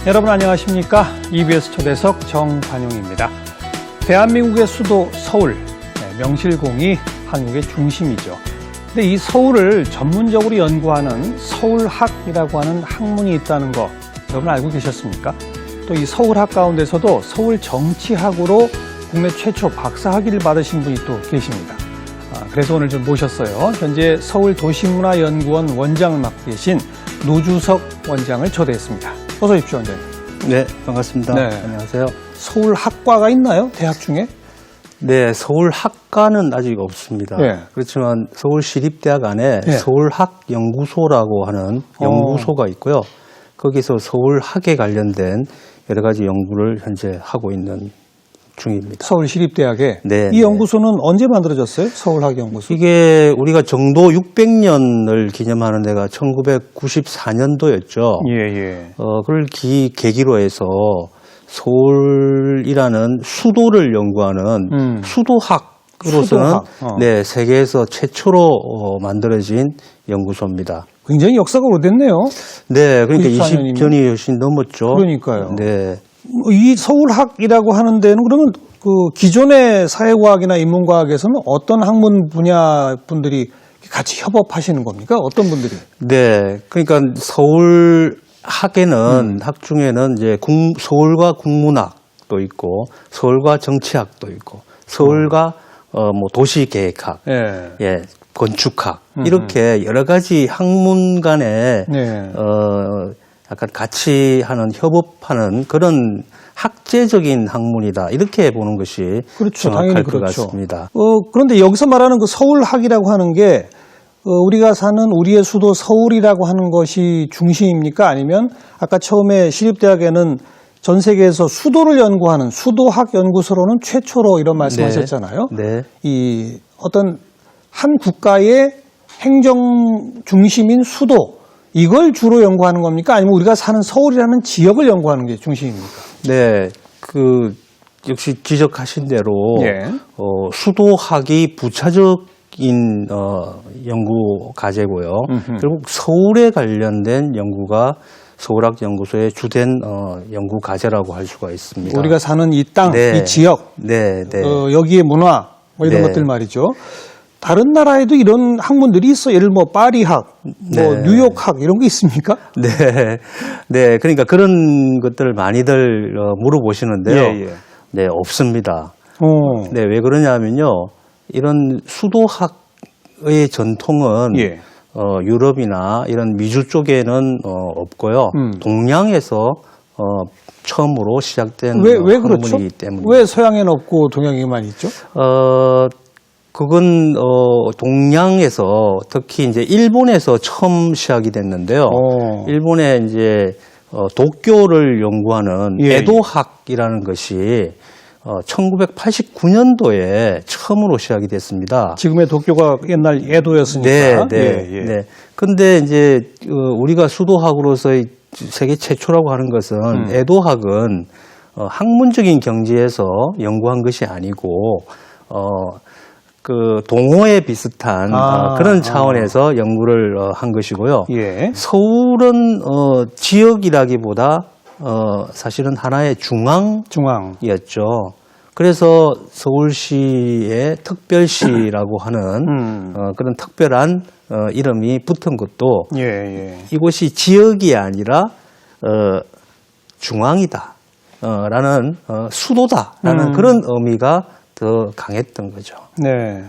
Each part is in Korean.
여러분 안녕하십니까? EBS 초대석 정관용입니다. 대한민국의 수도 서울, 명실공히 한국의 중심이죠. 근데 이 서울을 전문적으로 연구하는 서울학이라고 하는 학문이 있다는 거 여러분 알고 계셨습니까? 또 이 서울학 가운데서도 서울정치학으로 국내 최초 박사학위를 받으신 분이 또 계십니다. 그래서 오늘 좀 모셨어요. 현재 서울도시문화연구원 원장을 맡고 계신 노주석 원장을 초대했습니다. 어서 오십시오, 원장님. 네, 반갑습니다. 네. 안녕하세요. 서울학과가 있나요? 대학 중에? 네, 서울학과는 아직 없습니다. 네. 그렇지만 서울시립대학 안에 네. 서울학연구소라고 하는 연구소가 있고요. 거기서 서울학에 관련된 여러 가지 연구를 현재 하고 있는 중입니다. 서울시립대학에? 네, 이 네. 연구소는 언제 만들어졌어요? 서울학연구소? 이게 우리가 정도 600년을 기념하는 데가 1994년도였죠. 예. 그걸 계기로 해서 서울이라는 수도를 연구하는 수도학으로서는 수도학. 네, 세계에서 최초로 만들어진 연구소입니다. 굉장히 역사가 오래됐네요. 네, 그러니까 94년이면. 20년이 훨씬 넘었죠. 그러니까요. 네. 이 서울학이라고 하는 데는 그러면 그 기존의 사회과학이나 인문과학에서는 어떤 학문 분야 분들이 같이 협업하시는 겁니까? 어떤 분들이? 네, 그러니까 서울학에는 학 중에는 이제 서울과 국문학도 있고 서울과 정치학도 있고 서울과 뭐 도시계획학, 예, 건축학 이렇게 여러 가지 학문 간에 네. 약간 같이 하는 협업하는 그런 학제적인 학문이다 이렇게 보는 것이 그렇죠. 정확할 당연히 것 그렇죠. 같습니다. 그런데 여기서 말하는 그 서울학이라고 하는 게 우리가 사는 우리의 수도 서울이라고 하는 것이 중심입니까? 아니면 아까 처음에 시립대학에는 전 세계에서 수도를 연구하는 수도학 연구소로는 최초로 이런 말씀하셨잖아요. 네. 이 어떤 한 국가의 행정 중심인 수도 이걸 주로 연구하는 겁니까? 아니면 우리가 사는 서울이라는 지역을 연구하는 게 중심입니까? 네, 역시 지적하신 대로 예. 수도학이 부차적인 연구 과제고요. 결국 서울에 관련된 연구가 서울학연구소의 주된 연구 과제라고 할 수가 있습니다. 우리가 사는 이 땅, 네. 이 지역, 네. 여기의 문화 뭐 이런 네. 것들 말이죠. 다른 나라에도 이런 학문들이 있어. 예를 뭐 파리학, 뭐 네. 뉴욕학 이런 게 있습니까? 네. 그러니까 그런 것들을 많이들 물어보시는데요. 예. 네, 없습니다. 어. 네, 왜 그러냐면요. 이런 수도학의 전통은 예. 유럽이나 이런 미주 쪽에는 없고요. 동양에서 처음으로 시작된 왜 그렇죠? 학문이기 때문에. 왜 서양에는 없고 동양에만 있죠? 그건 동양에서 특히 이제 일본에서 처음 시작이 됐는데요. 일본에 이제 도쿄를 연구하는 예. 에도학이라는 것이 1989년도에 처음으로 시작이 됐습니다. 지금의 도쿄가 옛날 에도였으니까. 네. 근데 이제 우리가 수도학으로서의 세계 최초라고 하는 것은 에도학은 학문적인 경지에서 연구한 것이 아니고 그 동호회 비슷한 그런 차원에서 연구를 한 것이고요. 예. 서울은 지역이라기보다 사실은 하나의 중앙. 중앙이었죠. 그래서 서울시의 특별시라고 하는 그런 특별한 이름이 붙은 것도 예. 이곳이 지역이 아니라 중앙이다 라는 수도다라는 그런 의미가 더 강했던 거죠. 네.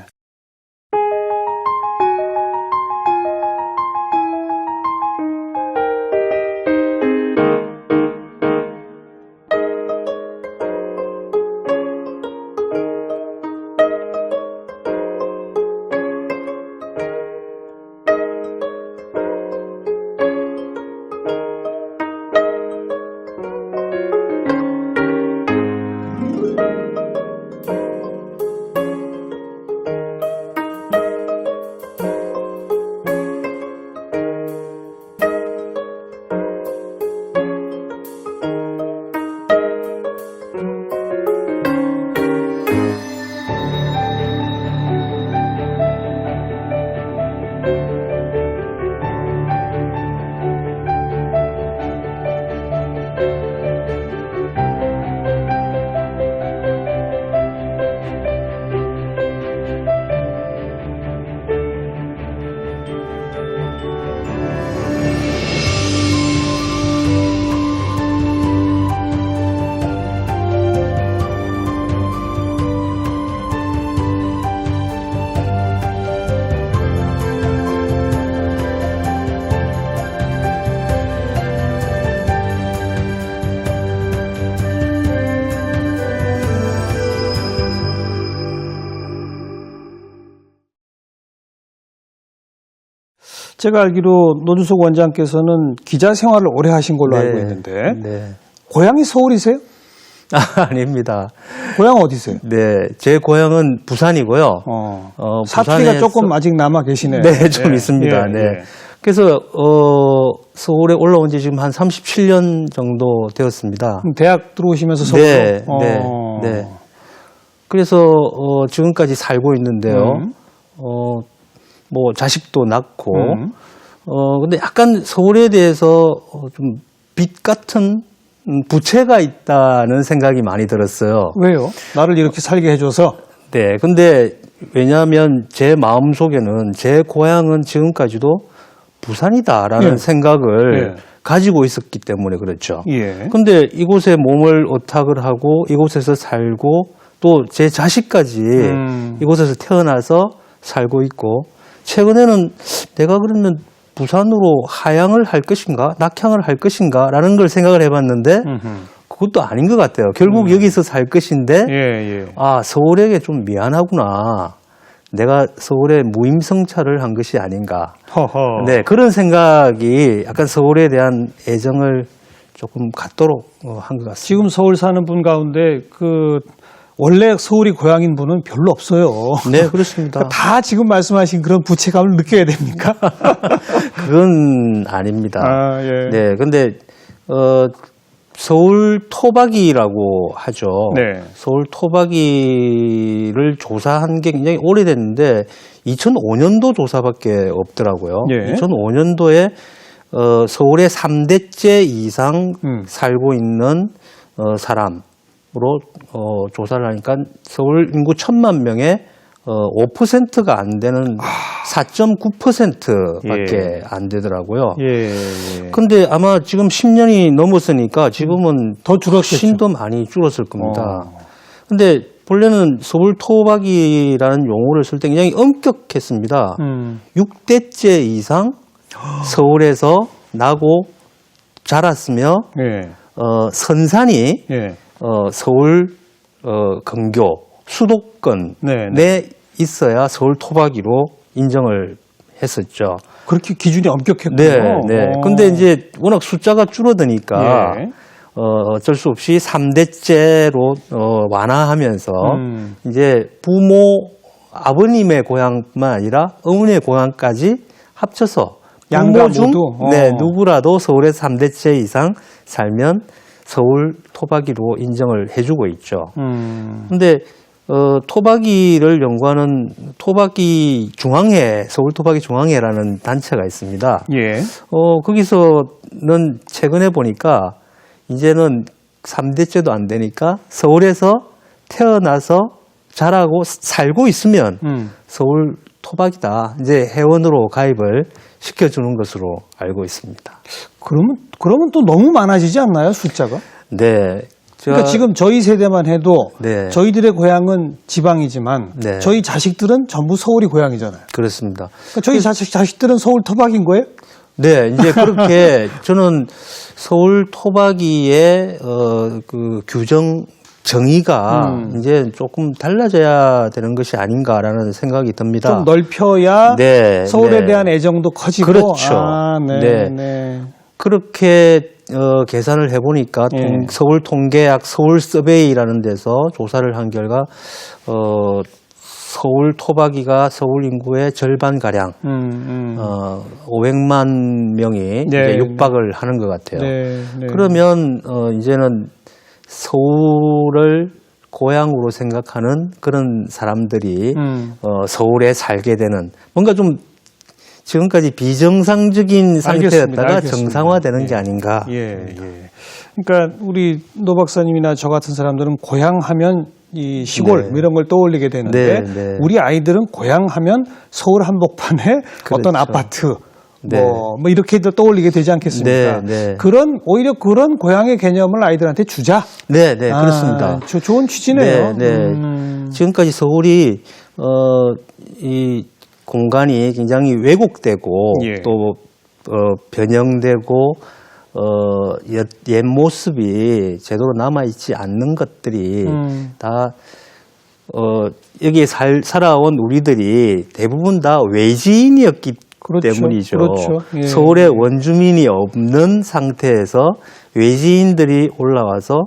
제가 알기로 노준석 원장께서는 기자 생활을 오래 하신 걸로 알고 있는데 네. 고향이 서울이세요? 아닙니다. 고향 어디세요? 네, 제 고향은 부산이고요. 사투리가 부산에서- 조금 아직 남아 계시네요. 네, 좀 있습니다. 네. 그래서 서울에 올라온 지 지금 한 37년 정도 되었습니다. 그럼 대학 들어오시면서 서울로? 네, 네. 그래서 지금까지 살고 있는데요. 뭐 자식도 낳고 근데 약간 서울에 대해서 좀 빚 같은 부채가 있다는 생각이 많이 들었어요. 왜요? 나를 이렇게 살게 해줘서? 네, 근데 왜냐하면 제 마음 속에는 제 고향은 지금까지도 부산이다라는 예. 생각을 예. 가지고 있었기 때문에 그렇죠. 예. 근데 이곳에 몸을 어탁을 하고 이곳에서 살고 또 제 자식까지 이곳에서 태어나서 살고 있고 최근에는 내가 그러면 부산으로 하향을 할 것인가 낙향을 할 것인가 라는 걸 생각을 해봤는데 그것도 아닌 것 같아요. 결국 여기서 살 것인데 예. 아 서울에게 좀 미안하구나. 내가 서울에 무임승차를 한 것이 아닌가. 허허. 네, 그런 생각이 약간 서울에 대한 애정을 조금 갖도록 한 것 같습니다. 지금 서울 사는 분 가운데 원래 서울이 고향인 분은 별로 없어요. 네, 그렇습니다. 다 지금 말씀하신 그런 부채감을 느껴야 됩니까? 그건 아닙니다. 아, 예. 네, 근데 서울 토박이라고 하죠. 네. 서울 토박이를 조사한 게 굉장히 오래됐는데 2005년도 조사밖에 없더라고요. 예. 2005년도에 서울에 3대째 이상 살고 있는 사람으로 조사를 하니까 서울 인구 1,000만 명에 5%가 안 되는 4.9%밖에 안 되더라고요. 예. 근데 아마 지금 10년이 넘었으니까 지금은 더 줄었겠죠. 훨씬 더 많이 줄었을 겁니다. 근데 본래는 서울 토박이라는 용어를 쓸 때 굉장히 엄격했습니다. 6대째 이상 서울에서 나고 자랐으며 예. 선산이 예. 서울 근교 수도권에 네. 있어야 서울 토박이로 인정을 했었죠. 그렇게 기준이 엄격했군요. 네. 근데 이제 워낙 숫자가 줄어드니까 예. 어쩔 수 없이 3대째로 완화하면서 이제 부모 아버님의 고향뿐만 아니라 어머니의 고향까지 합쳐서 양가 부모 중 모두? 네, 누구라도 서울에 3대째 이상 살면 서울 토박이로 인정을 해주고 있죠. 근데 토박이를 연구하는 토박이 중앙회, 서울 토박이 중앙회라는 단체가 있습니다. 예. 거기서는 최근에 보니까 이제는 3대째도 안 되니까 서울에서 태어나서 자라고 살고 있으면 서울 토박이다. 이제 회원으로 가입을 시켜주는 것으로 알고 있습니다. 그러면 또 너무 많아지지 않나요, 숫자가? 네. 그러니까 지금 저희 세대만 해도 네. 저희들의 고향은 지방이지만 네. 저희 자식들은 전부 서울이 고향이잖아요. 그렇습니다. 그러니까 저희 자식들은 서울 토박인 거예요? 네, 이제 그렇게 저는 서울 토박이의 그 규정 정의가 이제 조금 달라져야 되는 것이 아닌가라는 생각이 듭니다. 좀 넓혀야 네, 서울에 네. 대한 애정도 커지고. 그렇죠. 네. 네. 그렇게 계산을 해보니까 예. 서울 통계학 서울 서베이라는 데서 조사를 한 결과 서울 토박이가 서울 인구의 절반 가량 500만 명이 네. 이제 육박을 하는 것 같아요. 네. 그러면 이제는 서울을 고향으로 생각하는 그런 사람들이 서울에 살게 되는 뭔가 좀 지금까지 비정상적인 상태였다가 알겠습니다. 정상화되는 게 아닌가. 예. 그러니까 우리 노 박사님이나 저 같은 사람들은 고향하면 이 시골 네. 뭐 이런 걸 떠올리게 되는데 네. 우리 아이들은 고향하면 서울 한복판에 어떤 아파트 네. 뭐 이렇게도 떠올리게 되지 않겠습니까? 네. 오히려 그런 고향의 개념을 아이들한테 주자. 네, 그렇습니다. 좋은 취지네요. 네. 지금까지 서울이 이 공간이 굉장히 왜곡되고 예. 또 변형되고 옛 모습이 제대로 남아 있지 않는 것들이 다 여기에 살아온 우리들이 대부분 다 외지인이었기 그렇죠. 때문이죠. 그렇죠. 예. 서울에 원주민이 없는 상태에서 외지인들이 올라와서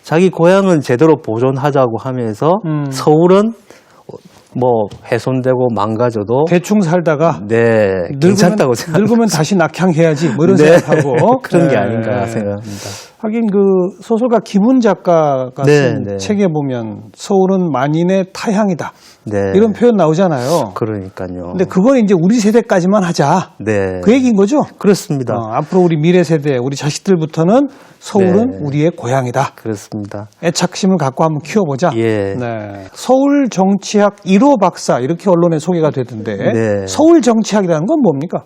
자기 고향은 제대로 보존하자고 하면서 서울은 뭐 훼손되고 망가져도 대충 살다가 괜찮다고 생각합니다. 늙으면 다시 낙향해야지 뭐 이런 네. 생각하고 그런 게 아닌가 생각합니다. 하긴 그 소설가 김훈 작가가 쓴 책에 보면 서울은 만인의 타향이다. 이런 표현 나오잖아요. 그러니까요. 근데 그건 이제 우리 세대까지만 하자. 그 얘기인 거죠? 그렇습니다. 앞으로 우리 미래 세대, 우리 자식들부터는 서울은 우리의 고향이다. 그렇습니다. 애착심을 갖고 한번 키워보자. 예. 서울 정치학 1호 박사 이렇게 언론에 소개가 되던데 서울 정치학이라는 건 뭡니까?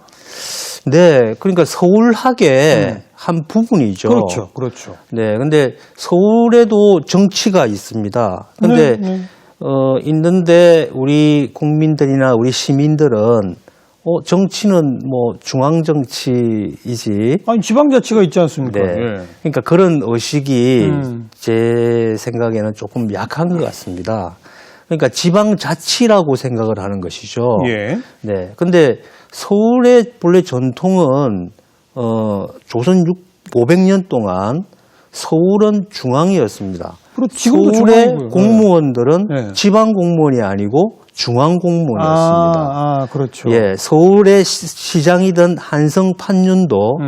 그러니까 서울학의 한 부분이죠. 그렇죠, 그렇죠. 근데 서울에도 정치가 있습니다. 근데 있는데 우리 국민들이나 우리 시민들은 정치는 뭐 중앙 정치이지. 아니 지방자치가 있지 않습니까? 그러니까 그런 의식이 제 생각에는 조금 약한 것 같습니다. 그러니까 지방자치라고 생각을 하는 것이죠. 근데 서울의 본래 전통은 조선 500년 동안 서울은 중앙이었습니다. 서울의 공무원들은 지방 공무원이 아니고 중앙 공무원이었습니다. 그렇죠. 서울의 시장이던 한성 판윤도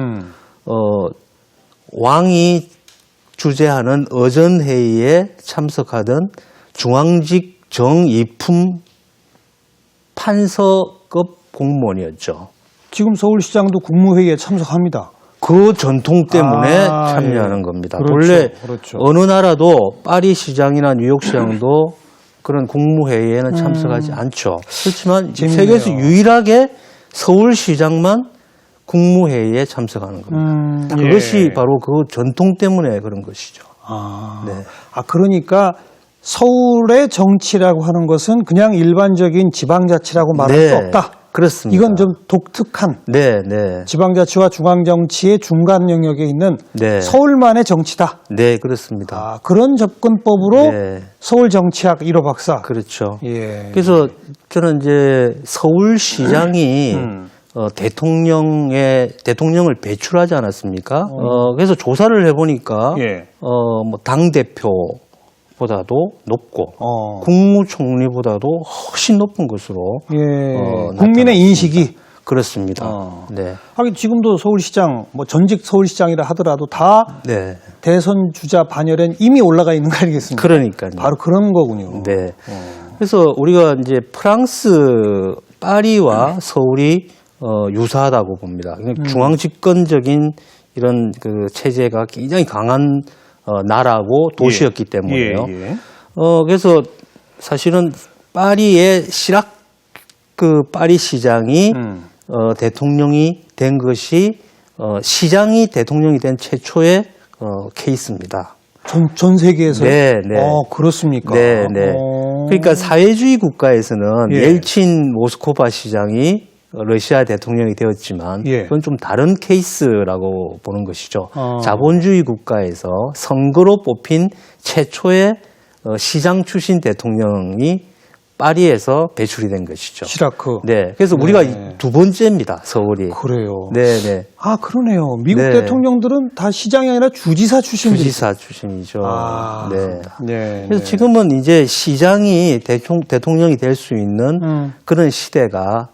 왕이 주재하는 어전회의에 참석하던 중앙직 정이품 판서급 공무원이었죠. 지금 서울시장도 국무회의에 참석합니다. 그 전통 때문에 참여하는 겁니다. 원래 어느 나라도 파리 시장이나 뉴욕 시장도 그런 국무회의에는 참석하지 않죠. 그렇지만 세계에서 유일하게 서울시장만 국무회의에 참석하는 겁니다. 그것이 바로 그 전통 때문에 그런 것이죠. 그러니까 서울의 정치라고 하는 것은 그냥 일반적인 지방자치라고 말할 수 없다. 그렇습니다. 이건 좀 독특한 지방자치와 중앙정치의 중간 영역에 있는 서울만의 정치다. 그렇습니다. 그런 접근법으로 서울 정치학 1호 박사. 그렇죠. 그래서 저는 이제 서울시장이 대통령을 배출하지 않았습니까? 그래서 조사를 해보니까 뭐 당대표보다도 높고 국무총리보다도 훨씬 높은 것으로 국민의 인식이 그렇습니다. 하긴 지금도 서울시장 뭐 전직 서울시장이라 하더라도 다 대선 주자 반열엔 이미 올라가 있는 거 아니겠습니까? 그러니까요. 바로 그런 거군요. 그래서 우리가 이제 프랑스 파리와 서울이 유사하다고 봅니다. 중앙 집권적인 이런 그 체제가 굉장히 강한 나라고 도시였기 때문에요. 그래서 사실은 파리의 시락 그 파리 시장이 대통령이 된 것이 시장이 대통령이 된 최초의 케이스입니다. 전 세계에서? 그렇습니까? 그러니까 사회주의 국가에서는 옐친 모스코바 시장이 러시아 대통령이 되었지만 그건 좀 다른 케이스라고 보는 것이죠. 자본주의 국가에서 선거로 뽑힌 최초의 시장 출신 대통령이 파리에서 배출이 된 것이죠. 시라크. 그래서 우리가 두 번째입니다. 서울이. 그래요. 그러네요. 미국 대통령들은 다 시장이 아니라 주지사 출신들이죠. 주지사 출신이죠. 그래서 지금은 이제 시장이 대통령이 될 수 있는 그런 시대가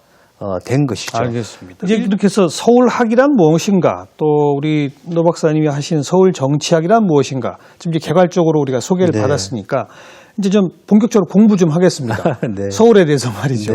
된 것이죠. 알겠습니다. 이제 이렇게 해서 서울학이란 무엇인가, 또 우리 노 박사님이 하신 서울 정치학이란 무엇인가, 지금 이제 개괄적으로 우리가 소개를 받았으니까 이제 좀 본격적으로 공부 좀 하겠습니다. 서울에 대해서 말이죠.